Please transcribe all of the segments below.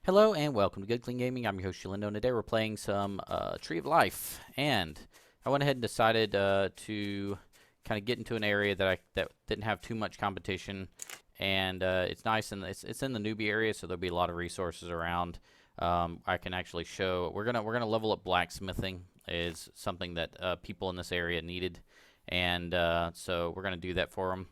Hello and welcome to Good Clean Gaming. I'm your host Shalindo, and today we're playing some Tree of Life. And I went ahead and decided to kind of get into an area that didn't have too much competition, and it's nice and it's in the newbie area, so there'll be a lot of resources around. I can actually show we're gonna level up blacksmithing is something that people in this area needed, and so we're gonna do that for them.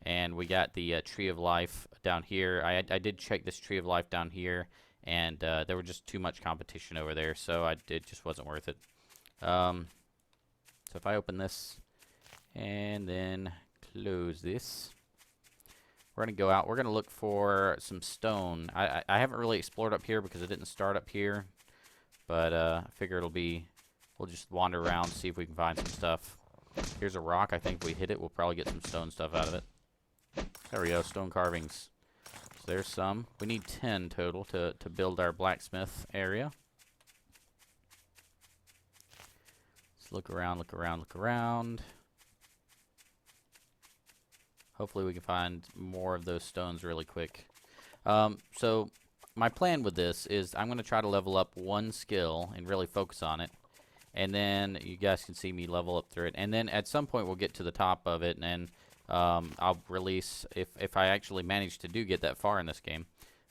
And we got the Tree of Life down here. I did check this Tree of Life down here, and there was just too much competition over there, so it just wasn't worth it. So if I open this and then close this, we're going to go out. We're going to look for some stone. I haven't really explored up here because it didn't start up here, but I figure we'll just wander around, see if we can find some stuff. Here's a rock. I think if we hit it, we'll probably get some stone stuff out of it. There we go, stone carvings. So there's some. We need 10 total to build our blacksmith area. Let's look around, look around, look around. Hopefully we can find more of those stones really quick. So my plan with this is I'm going to try to level up one skill and really focus on it. And then you guys can see me level up through it. And then at some point we'll get to the top of it, and I'll release, if I actually manage to get that far in this game,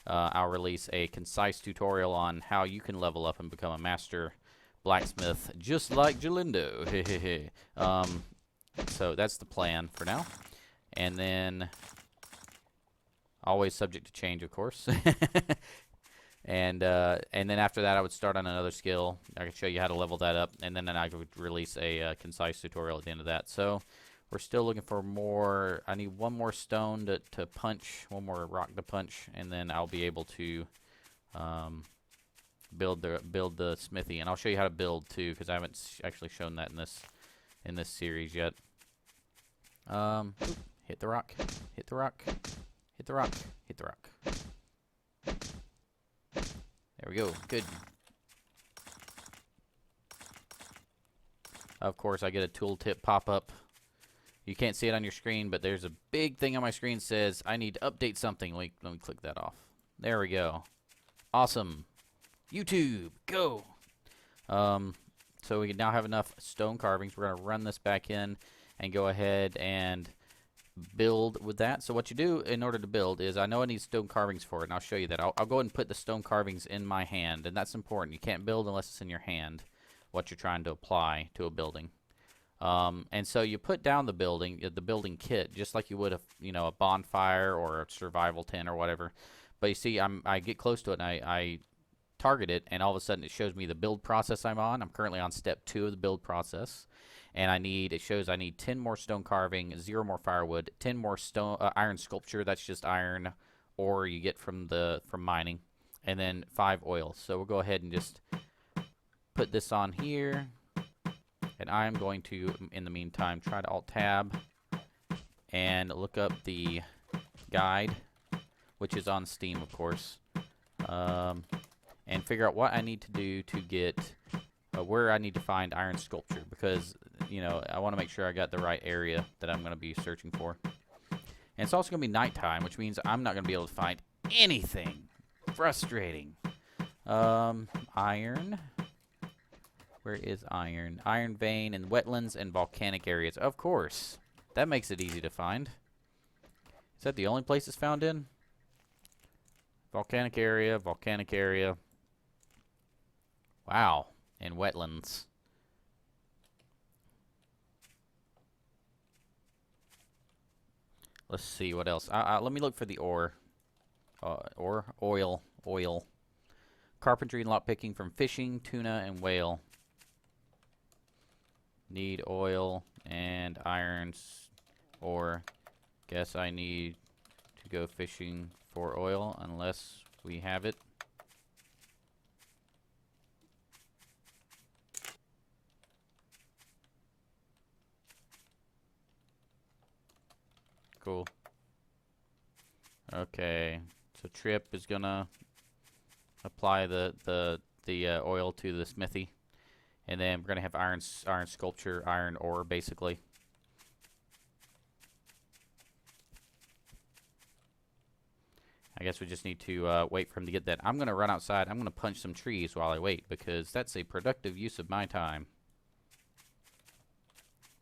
I'll release a concise tutorial on how you can level up and become a master blacksmith just like Jalindo. So that's the plan for now. And then, always subject to change, of course. And then after that, I would start on another skill. I could show you how to level that up, and then I would release a concise tutorial at the end of that. So we're still looking for more. I need one more stone to punch, one more rock to punch, and then I'll be able to build the smithy. And I'll show you how to build too, because I haven't actually shown that in this series yet. Hit the rock, hit the rock, hit the rock, hit the rock. There we go. Good. Of course, I get a tooltip pop up. You can't see it on your screen, but there's a big thing on my screen that says I need to update something. Let me click that off. There we go. Awesome. YouTube, go. So we now have enough stone carvings. We're going to run this back in and go ahead and build with that. So what you do in order to build is, I know I need stone carvings for it, and I'll show you that. I'll go ahead and put the stone carvings in my hand, and that's important. You can't build unless it's in your hand, what you're trying to apply to a building. And so you put down the building kit, just like you would a bonfire or a survival tent or whatever. But you see, I get close to it, and I target it, and all of a sudden it shows me the build process I'm on. I'm currently on step 2 of the build process. And it shows I need 10 more stone carving, 0 more firewood, 10 more iron sculpture. That's just iron ore you get from mining, and then 5 oil. So we'll go ahead and just put this on here, and I'm going to, in the meantime, try to Alt-Tab and look up the guide, which is on Steam, of course, and figure out what I need to do to get where I need to find iron sculpture, because I want to make sure I got the right area that I'm going to be searching for. And it's also going to be nighttime, which means I'm not going to be able to find anything. Frustrating. Iron. Where is iron? Iron vein in wetlands and volcanic areas. Of course. That makes it easy to find. Is that the only place it's found in? Volcanic area, volcanic area. Wow. And wetlands. Let's see what else. Let me look for the ore. Oil. Carpentry and lockpicking from fishing, tuna, and whale. Need oil and irons. Or guess I need to go fishing for oil unless we have it. Cool. Okay, so Trip is gonna apply the oil to the smithy, and then we're gonna have iron sculpture, iron ore, basically. I I guess we just need to wait for him to get that. I'm going to run outside. I'm going to punch some trees while I wait because that's a productive use of my time.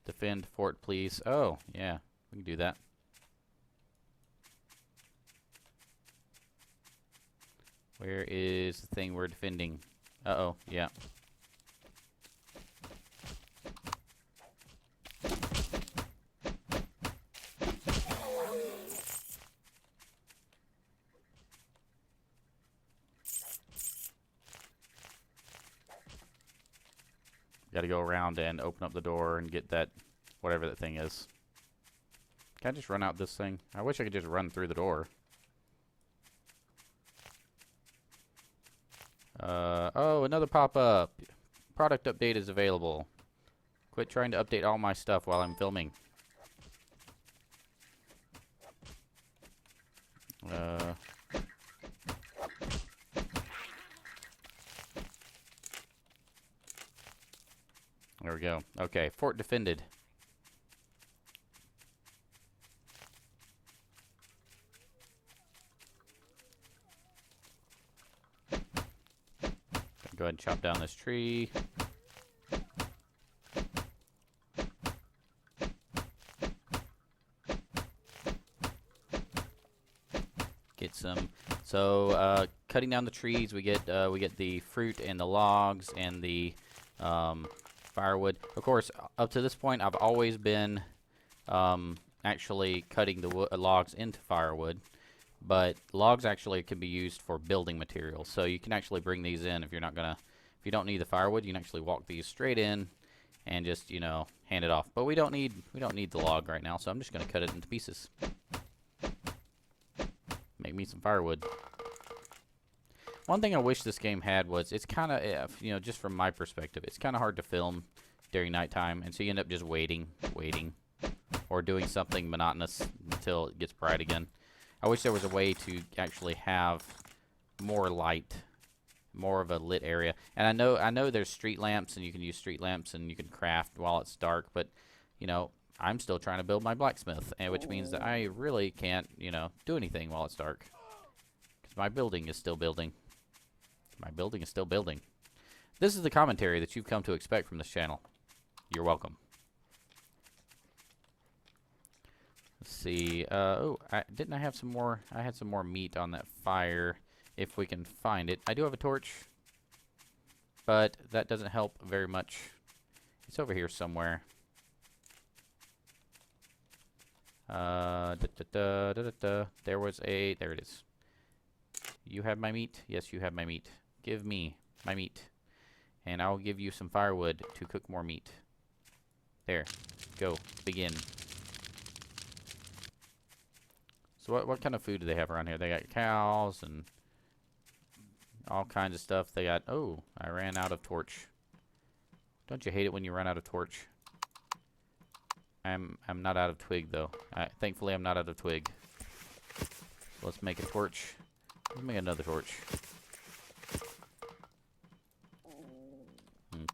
Defend fort, please. Oh, yeah. We can do that. Where is the thing we're defending? Uh-oh, yeah. Got to go around and open up the door and get that, whatever that thing is. Can I just run out this thing? I wish I could just run through the door. Oh, another pop-up. Product update is available. Quit trying to update all my stuff while I'm filming. There we go. Okay, fort defended. Go ahead and chop down this tree. Get some. So cutting down the trees, we get the fruit and the logs and the firewood. Of course, up to this point, I've always been actually cutting the logs into firewood. But logs actually can be used for building materials, so you can actually bring these in if you don't need the firewood. You can actually walk these straight in and just, you know, hand it off. But we don't need the log right now, so I'm just gonna cut it into pieces. Make me some firewood. One thing I wish this game had was it's kind of, you know, just from my perspective, it's kind of hard to film during nighttime, and so you end up just waiting, or doing something monotonous until it gets bright again. I wish there was a way to actually have more light, more of a lit area. And I know there's street lamps, and you can use street lamps, and you can craft while it's dark. But, you know, I'm still trying to build my blacksmith, which means that I really can't, you know, do anything while it's dark. Because my building is still building. My building is still building. This is the commentary that you've come to expect from this channel. You're welcome. Let's see. Oh, didn't I have some more? I had some more meat on that fire, if we can find it. I do have a torch, but that doesn't help very much. It's over here somewhere. There was a... There it is. You have my meat? Yes, you have my meat. Give me my meat, and I'll give you some firewood to cook more meat. There. Go. Begin. So what kind of food do they have around here? They got cows and all kinds of stuff. They got... Oh, I ran out of torch. Don't you hate it when you run out of torch? I'm not out of twig, though. Thankfully, I'm not out of twig. So let's make a torch. Let's make another torch.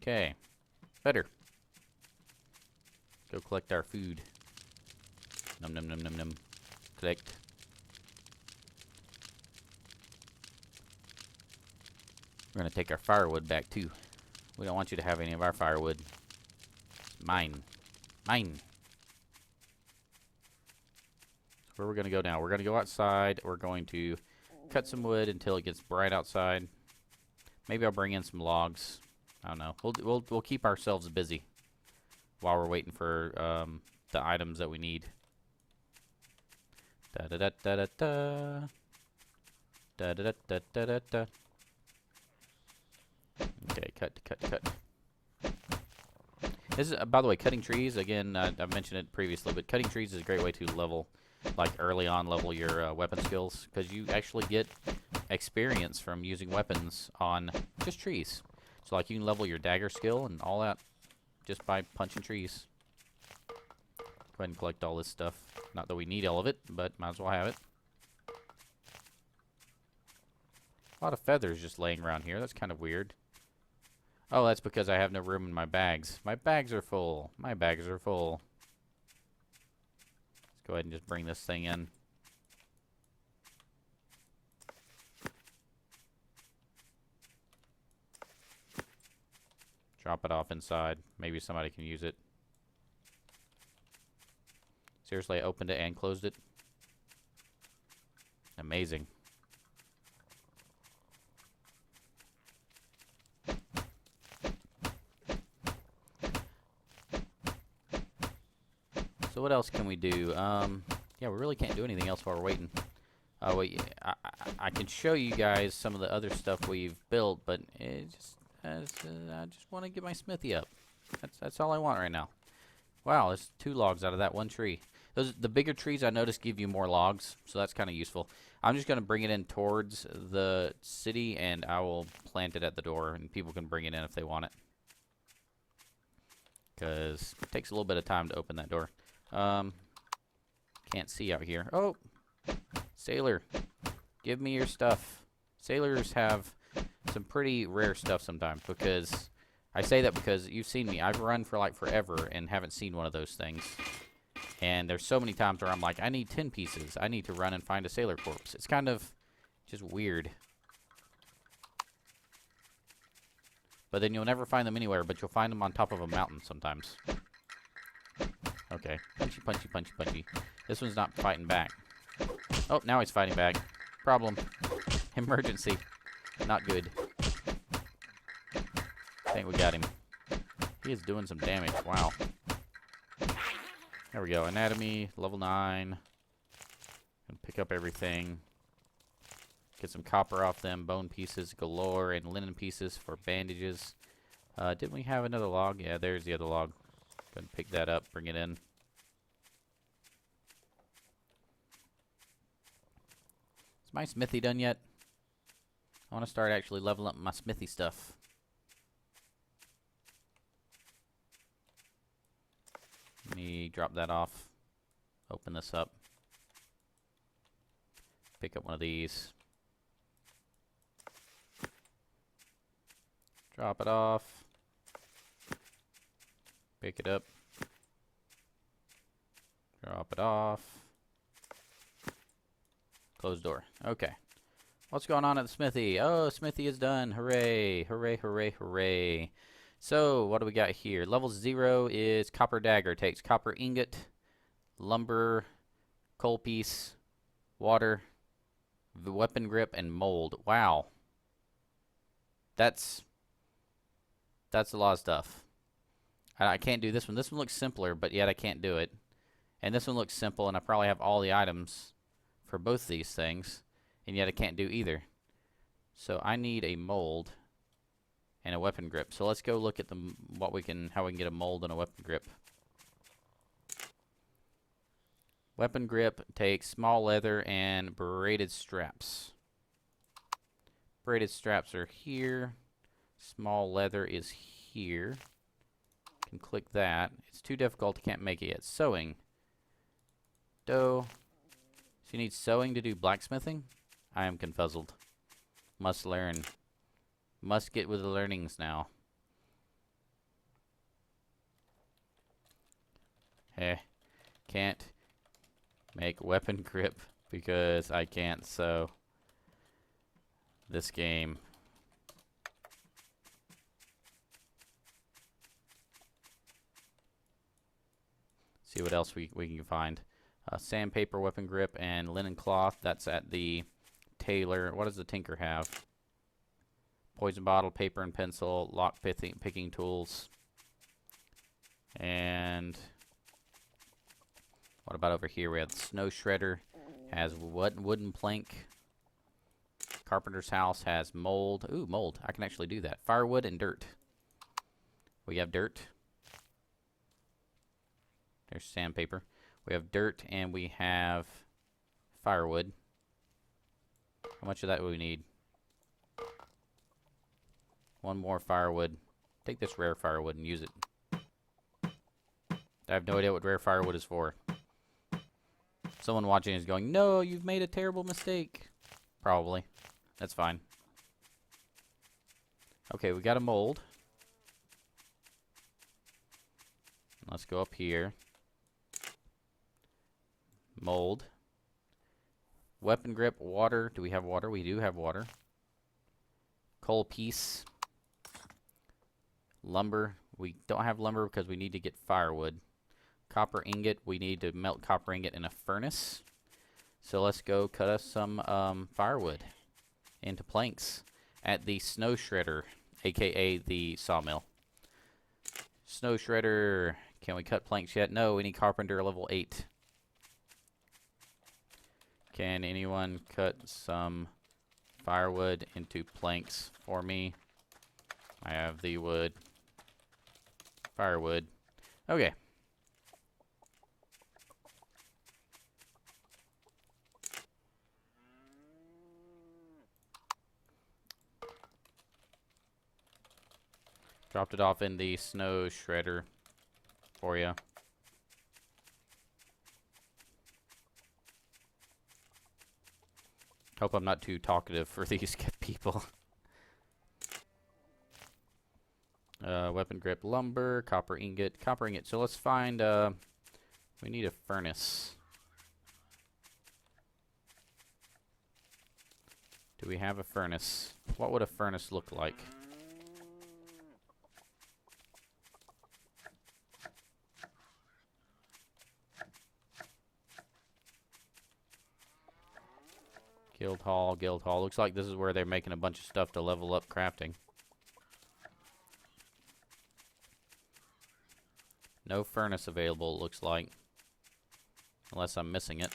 Okay. Better. Go collect our food. Num num num num num. Collect. We're going to take our firewood back, too. We don't want you to have any of our firewood. Mine. Mine. Where we're going to go now? We're going to go outside. We're going to cut some wood until it gets bright outside. Maybe I'll bring in some logs. I don't know. We'll keep ourselves busy while we're waiting for the items that we need. Da da da da da da. Da da da da da da. Okay, cut. This is, by the way, cutting trees. Again, I've mentioned it previously, but cutting trees is a great way to level, like early on, level your weapon skills, because you actually get experience from using weapons on just trees. So, like, you can level your dagger skill and all that just by punching trees. Go ahead and collect all this stuff. Not that we need all of it, but might as well have it. A lot of feathers just laying around here. That's kind of weird. Oh, that's because I have no room in my bags. My bags are full. My bags are full. Let's go ahead and just bring this thing in. Drop it off inside. Maybe somebody can use it. Seriously, I opened it and closed it. Amazing. So what else can we do? Yeah, we really can't do anything else while we're waiting. Wait, I can show you guys some of the other stuff we've built, but I just want to get my smithy up. That's all I want right now. Wow, there's 2 logs out of that 1 tree. The bigger trees I noticed give you more logs, so that's kind of useful. I'm just going to bring it in towards the city, and I will plant it at the door, and people can bring it in if they want it. Because it takes a little bit of time to open that door. Can't see out here. Oh! Sailor, give me your stuff. Sailors have some pretty rare stuff sometimes, because I say that because you've seen me. I've run for like forever and haven't seen one of those things. And there's so many times where I'm like, I need 10 pieces. I need to run and find a sailor corpse. It's kind of just weird. But then you'll never find them anywhere, but you'll find them on top of a mountain sometimes. Okay. Punchy, punchy, punchy, punchy. This one's not fighting back. Oh, now he's fighting back. Problem. Emergency. Not good. I think we got him. He is doing some damage. Wow. There we go. Anatomy, level 9. Gonna pick up everything. Get some copper off them. Bone pieces galore and linen pieces for bandages. Didn't we have another log? Yeah, there's the other log. Go and pick that up. Bring it in. Is my smithy done yet? I want to start actually leveling up my smithy stuff. Let me drop that off. Open this up. Pick up one of these. Drop it off. Pick it up. Drop it off. Close door. Okay. What's going on at the smithy? Oh, smithy is done. Hooray. Hooray, hooray, hooray. So, what do we got here? Level 0 is copper dagger. Takes copper ingot, lumber, coal piece, water, the weapon grip, and mold. Wow. That's a lot of stuff. I can't do this one. This one looks simpler, but yet I can't do it. And this one looks simple, and I probably have all the items for both these things, and yet I can't do either. So I need a mold and a weapon grip. So let's go look at how we can get a mold and a weapon grip. Weapon grip takes small leather and braided straps. Braided straps are here. Small leather is here. Can click that. It's too difficult. Can't make it yet. Sewing. Dough. So you need sewing to do blacksmithing? I am confuzzled. Must learn. Must get with the learnings now. Can't make weapon grip because I can't sew this game. See what else we can find. Sandpaper, weapon grip, and linen cloth. That's at the tailor. What does the tinker have? Poison bottle, paper and pencil, lock picking tools. And what about over here? We have the snow shredder. Has wooden plank. Carpenter's house has mold. Ooh, mold. I can actually do that. Firewood and dirt. We have dirt. There's sandpaper. We have dirt and we have firewood. How much of that do we need? One more firewood. Take this rare firewood and use it. I have no idea what rare firewood is for. Someone watching is going, no, you've made a terrible mistake. Probably. That's fine. Okay, we got a mold. Let's go up here. Mold. Weapon grip, water. Do we have water? We do have water. Coal piece. Lumber. We don't have lumber because we need to get firewood. Copper ingot. We need to melt copper ingot in a furnace. So let's go cut us some firewood into planks at the snow shredder, aka the sawmill. Snow shredder. Can we cut planks yet? No, we need carpenter level 8. Can anyone cut some firewood into planks for me? I have the wood. Firewood. Okay. Dropped it off in the snow shredder for you. Hope I'm not too talkative for these people. Weapon grip, lumber, copper ingot. So let's find, we need a furnace. Do we have a furnace? What would a furnace look like? Guild hall, guild hall. Looks like this is where they're making a bunch of stuff to level up crafting. No furnace available, it looks like. Unless I'm missing it.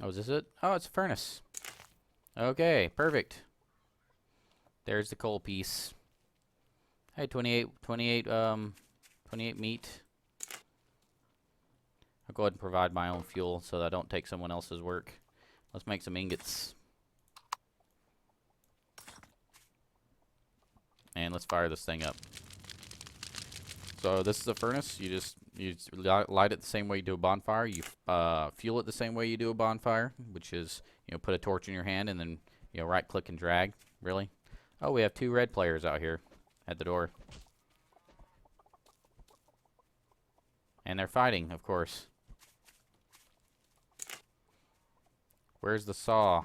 Oh, is this it? Oh, it's a furnace. Okay, perfect. There's the coal piece. Hey, 28 meat. I'll go ahead and provide my own fuel so that I don't take someone else's work. Let's make some ingots. And let's fire this thing up. So this is a furnace. You just light it the same way you do a bonfire. You fuel it the same way you do a bonfire, which is, put a torch in your hand and then, right click and drag. Really? Oh, we have 2 red players out here at the door. And they're fighting, of course. Where's the saw?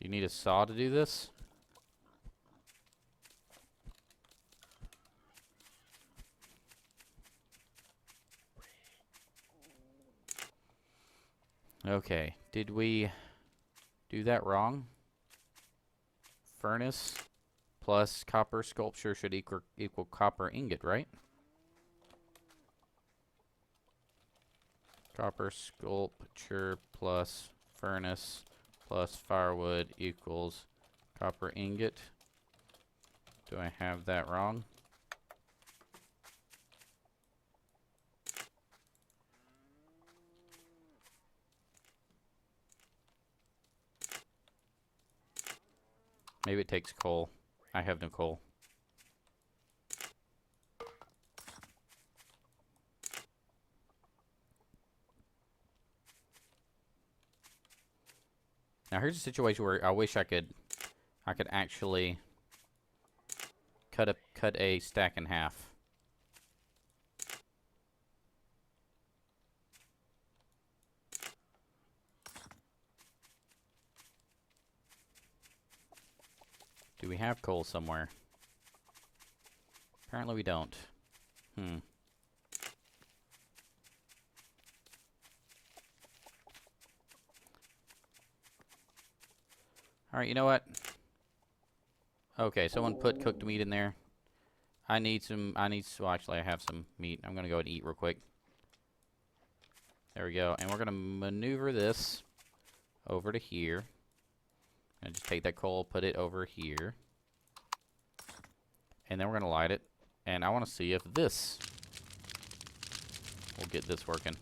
You need a saw to do this? Okay, did we do that wrong? Furnace plus copper sculpture should equal copper ingot, right? Copper sculpture plus furnace plus firewood equals copper ingot. Do I have that wrong? Maybe it takes coal. I have no coal. Now here's a situation where I wish I could actually cut a stack in half. Do we have coal somewhere? Apparently we don't. Alright, you know what? Okay, someone put cooked meat in there. Well, actually I have some meat. I'm gonna go and eat real quick. There we go. And we're gonna maneuver this over to here. And just take that coal, put it over here. And then we're gonna light it. And I wanna see if this will get this working.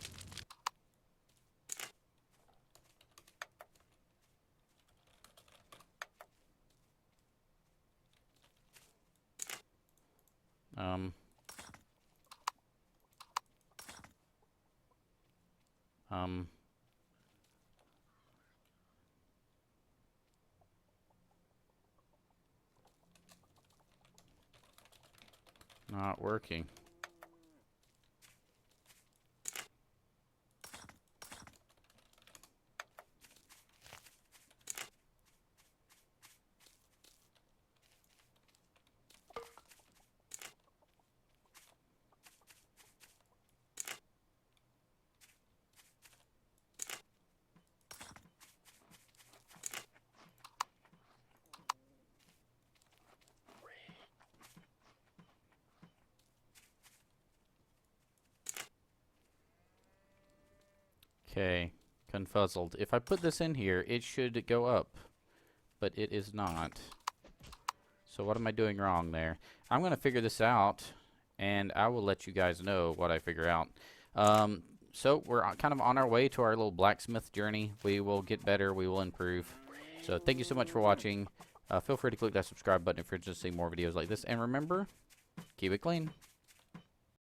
Not working. Okay, confuzzled. If I put this in here, it should go up, but it is not. So what am I doing wrong there? I'm going to figure this out, and I will let you guys know what I figure out. So we're kind of on our way to our little blacksmith journey. We will get better. We will improve. So thank you so much for watching. Feel free to click that subscribe button if you're interested in seeing more videos like this. And remember, keep it clean.